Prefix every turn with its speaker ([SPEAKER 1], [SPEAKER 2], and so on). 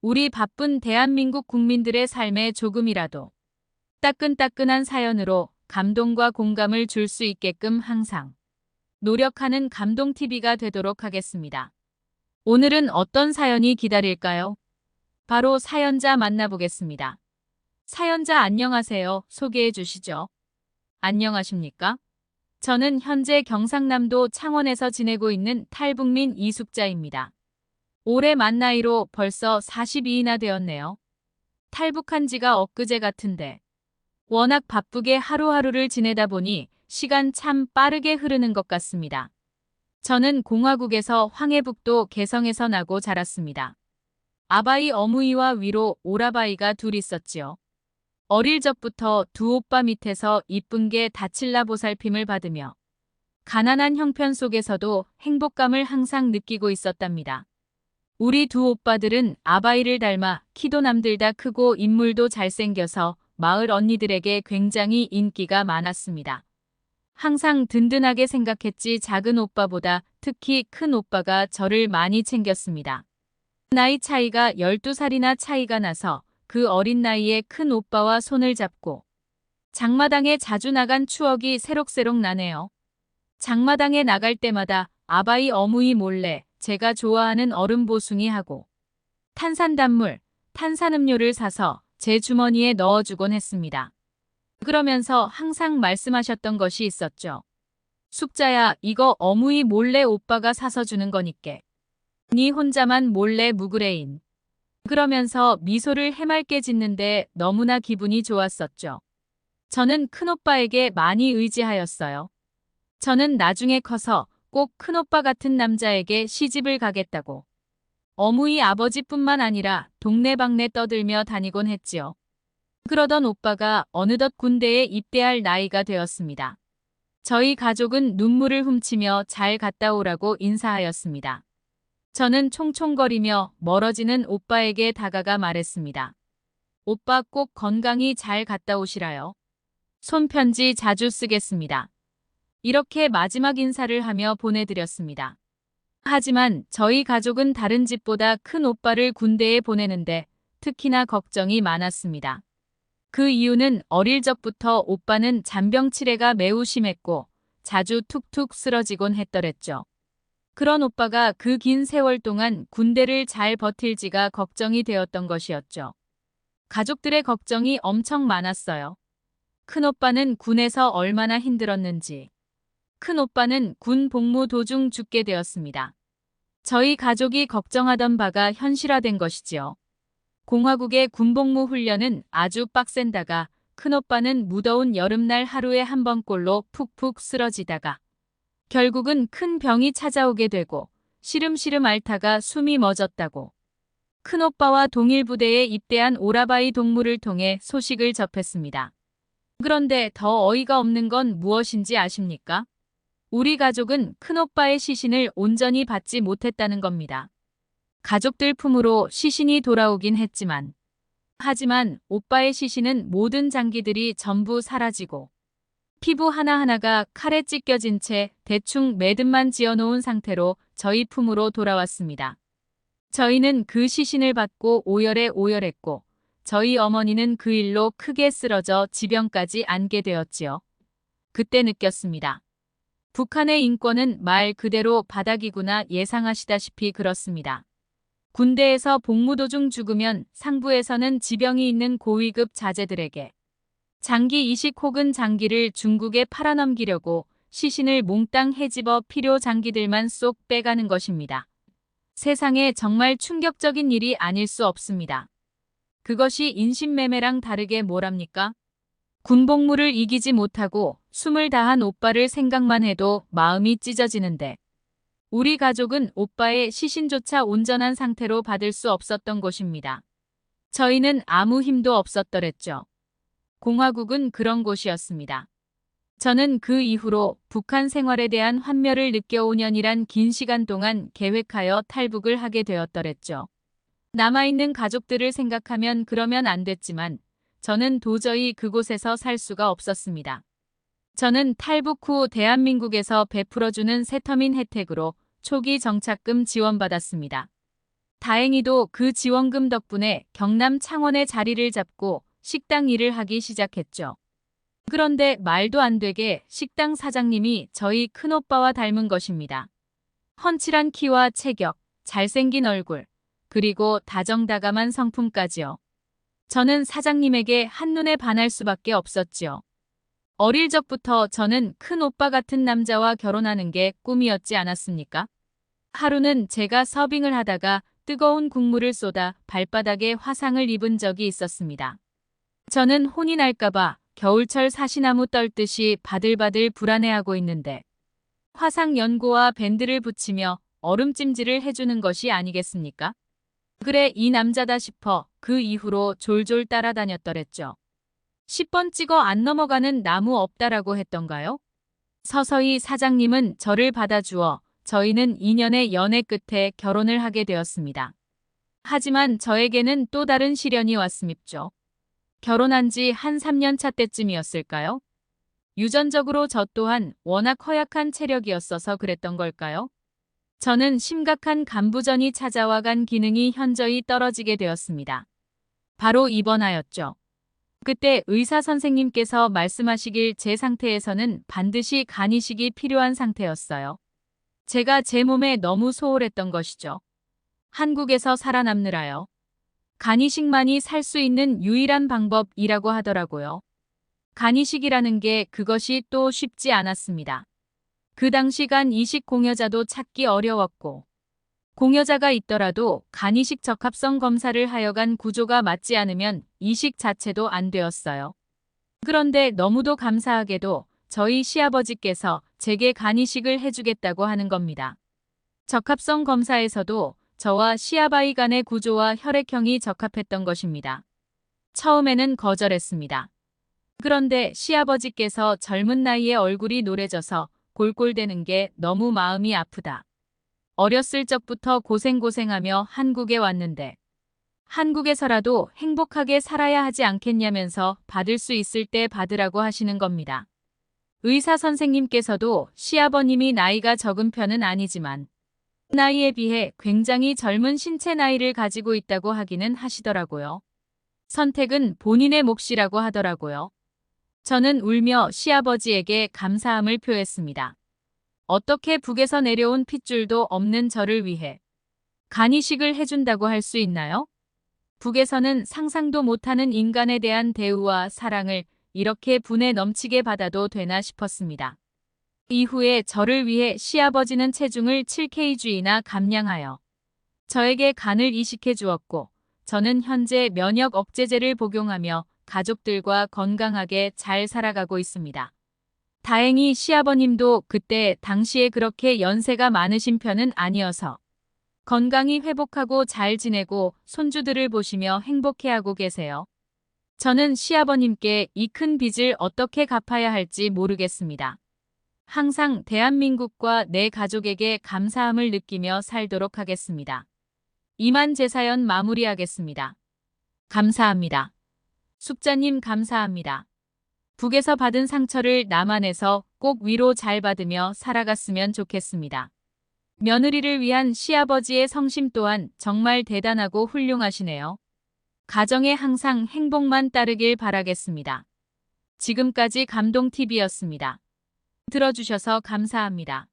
[SPEAKER 1] 우리 바쁜 대한민국 국민들의 삶에 조금이라도 따끈따끈한 사연으로 감동과 공감을 줄 수 있게끔 항상 노력하는 감동TV가 되도록 하겠습니다. 오늘은 어떤 사연이 기다릴까요? 바로 사연자 만나보겠습니다. 사연자 안녕하세요. 소개해 주시죠. 안녕하십니까? 저는 현재 경상남도 창원에서 지내고 있는 탈북민 이숙자입니다. 올해 만 나이로 벌써 42이나 되었네요. 탈북한 지가 엊그제 같은데 워낙 바쁘게 하루하루를 지내다 보니 시간 참 빠르게 흐르는 것 같습니다. 저는 공화국에서 황해북도 개성에서 나고 자랐습니다. 아바이 어무이와 위로 오라바이가 둘 있었지요. 어릴 적부터 두 오빠 밑에서 이쁜 게 다칠라 보살핌을 받으며 가난한 형편 속에서도 행복감을 항상 느끼고 있었답니다. 우리 두 오빠들은 아바이를 닮아 키도 남들다 크고 인물도 잘생겨서 마을 언니들에게 굉장히 인기가 많았습니다. 항상 든든하게 생각했지 작은 오빠보다 특히 큰 오빠가 저를 많이 챙겼습니다. 나이 차이가 12살이나 차이가 나서 그 어린 나이에 큰 오빠와 손을 잡고 장마당에 자주 나간 추억이 새록새록 나네요. 장마당에 나갈 때마다 아바이 어무이 몰래 제가 좋아하는 얼음 보숭이 하고 탄산단물, 탄산음료를 사서 제 주머니에 넣어주곤 했습니다. 그러면서 항상 말씀하셨던 것이 있었죠. 숙자야, 이거 어무이 몰래 오빠가 사서 주는 거니께. 니 혼자만 몰래 묵으래인. 그러면서 미소를 해맑게 짓는데 너무나 기분이 좋았었죠. 저는 큰오빠에게 많이 의지하였어요. 저는 나중에 커서 꼭 큰오빠 같은 남자에게 시집을 가겠다고. 어무이 아버지뿐만 아니라 동네방네 떠들며 다니곤 했지요. 그러던 오빠가 어느덧 군대에 입대할 나이가 되었습니다. 저희 가족은 눈물을 훔치며 잘 갔다 오라고 인사하였습니다. 저는 총총거리며 멀어지는 오빠에게 다가가 말했습니다. 오빠 꼭 건강히 잘 갔다 오시라요. 손편지 자주 쓰겠습니다. 이렇게 마지막 인사를 하며 보내드렸습니다. 하지만 저희 가족은 다른 집보다 큰 오빠를 군대에 보내는데 특히나 걱정이 많았습니다. 그 이유는 어릴 적부터 오빠는 잔병치레가 매우 심했고 자주 툭툭 쓰러지곤 했더랬죠. 그런 오빠가 그 긴 세월 동안 군대를 잘 버틸지가 걱정이 되었던 것이었죠. 가족들의 걱정이 엄청 많았어요. 큰오빠는 군에서 얼마나 힘들었는지. 큰오빠는 군 복무 도중 죽게 되었습니다. 저희 가족이 걱정하던 바가 현실화된 것이지요. 공화국의 군복무 훈련은 아주 빡센다가 큰오빠는 무더운 여름날 하루에 한 번꼴로 푹푹 쓰러지다가 결국은 큰 병이 찾아오게 되고 시름시름 앓다가 숨이 멎었다고 큰오빠와 동일 부대에 입대한 오라바이 동무를 통해 소식을 접했습니다. 그런데 더 어이가 없는 건 무엇인지 아십니까? 우리 가족은 큰오빠의 시신을 온전히 받지 못했다는 겁니다. 가족들 품으로 시신이 돌아오긴 하지만 오빠의 시신은 모든 장기들이 전부 사라지고 피부 하나하나가 칼에 찢겨진 채 대충 매듭만 지어놓은 상태로 저희 품으로 돌아왔습니다. 저희는 그 시신을 받고 오열했고 저희 어머니는 그 일로 크게 쓰러져 지병까지 안게 되었지요. 그때 느꼈습니다. 북한의 인권은 말 그대로 바닥이구나. 예상하시다시피 그렇습니다. 군대에서 복무 도중 죽으면 상부에서는 지병이 있는 고위급 자제들에게 장기 이식 혹은 장기를 중국에 팔아넘기려고 시신을 몽땅 헤집어 필요 장기들만 쏙 빼가는 것입니다. 세상에 정말 충격적인 일이 아닐 수 없습니다. 그것이 인신매매랑 다르게 뭐랍니까? 군복무를 이기지 못하고 숨을 다한 오빠를 생각만 해도 마음이 찢어지는데 우리 가족은 오빠의 시신조차 온전한 상태로 받을 수 없었던 곳입니다. 저희는 아무 힘도 없었더랬죠. 공화국은 그런 곳이었습니다. 저는 그 이후로 북한 생활에 대한 환멸을 느껴 5년이란 긴 시간 동안 계획하여 탈북을 하게 되었더랬죠. 남아있는 가족들을 생각하면 그러면 안 됐지만 저는 도저히 그곳에서 살 수가 없었습니다. 저는 탈북 후 대한민국에서 베풀어주는 세터민 혜택으로 초기 정착금 지원받았습니다. 다행히도 그 지원금 덕분에 경남 창원에 자리를 잡고 식당 일을 하기 시작했죠. 그런데 말도 안 되게 식당 사장님이 저희 큰오빠와 닮은 것입니다. 훤칠한 키와 체격, 잘생긴 얼굴, 그리고 다정다감한 성품까지요. 저는 사장님에게 한눈에 반할 수밖에 없었지요. 어릴 적부터 저는 큰 오빠 같은 남자와 결혼하는 게 꿈이었지 않았습니까? 하루는 제가 서빙을 하다가 뜨거운 국물을 쏟아 발바닥에 화상을 입은 적이 있었습니다. 저는 혼이 날까봐 겨울철 사시나무 떨듯이 바들바들 불안해하고 있는데 화상 연고와 밴드를 붙이며 얼음찜질을 해주는 것이 아니겠습니까? 그래 이 남자다 싶어 그 이후로 졸졸 따라다녔더랬죠. 10번 찍어 안 넘어가는 나무 없다라고 했던가요? 서서히 사장님은 저를 받아주어 저희는 2년의 연애 끝에 결혼을 하게 되었습니다. 하지만 저에게는 또 다른 시련이 왔음입죠. 결혼한 지 한 3년 차 때쯤이었을까요? 유전적으로 저 또한 워낙 허약한 체력이었어서 그랬던 걸까요? 저는 심각한 간부전이 찾아와 간 기능이 현저히 떨어지게 되었습니다. 바로 입원하였죠. 그때 의사 선생님께서 말씀하시길 제 상태에서는 반드시 간 이식이 필요한 상태였어요. 제가 제 몸에 너무 소홀했던 것이죠. 한국에서 살아남느라요. 간 이식만이 살 수 있는 유일한 방법이라고 하더라고요. 간 이식이라는 게 그것이 또 쉽지 않았습니다. 그 당시 간 이식 공여자도 찾기 어려웠고 공여자가 있더라도 간 이식 적합성 검사를 하여 간 구조가 맞지 않으면 이식 자체도 안 되었어요. 그런데 너무도 감사하게도 저희 시아버지께서 제게 간 이식을 해주겠다고 하는 겁니다. 적합성 검사에서도 저와 시아바이 간의 구조와 혈액형이 적합했던 것입니다. 처음에는 거절했습니다. 그런데 시아버지께서 젊은 나이에 얼굴이 노래져서 골골대는 게 너무 마음이 아프다. 어렸을 적부터 고생하며 한국에 왔는데 한국에서라도 행복하게 살아야 하지 않겠냐면서 받을 수 있을 때 받으라고 하시는 겁니다. 의사 선생님께서도 시아버님이 나이가 적은 편은 아니지만 나이에 비해 굉장히 젊은 신체 나이를 가지고 있다고 하기는 하시더라고요. 선택은 본인의 몫이라고 하더라고요. 저는 울며 시아버지에게 감사함을 표했습니다. 어떻게 북에서 내려온 핏줄도 없는 저를 위해 간 이식을 해준다고 할 수 있나요? 북에서는 상상도 못하는 인간에 대한 대우와 사랑을 이렇게 분에 넘치게 받아도 되나 싶었습니다. 이후에 저를 위해 시아버지는 체중을 7kg나 감량하여 저에게 간을 이식해 주었고 저는 현재 면역 억제제를 복용하며 가족들과 건강하게 잘 살아가고 있습니다. 다행히 시아버님도 그때 당시에 그렇게 연세가 많으신 편은 아니어서 건강히 회복하고 잘 지내고 손주들을 보시며 행복해하고 계세요. 저는 시아버님께 이 큰 빚을 어떻게 갚아야 할지 모르겠습니다. 항상 대한민국과 내 가족에게 감사함을 느끼며 살도록 하겠습니다. 이만 제 사연 마무리하겠습니다. 감사합니다. 숙자님 감사합니다. 북에서 받은 상처를 남한에서 꼭 위로 잘 받으며 살아갔으면 좋겠습니다. 며느리를 위한 시아버지의 성심 또한 정말 대단하고 훌륭하시네요. 가정에 항상 행복만 따르길 바라겠습니다. 지금까지 감동TV였습니다. 들어주셔서 감사합니다.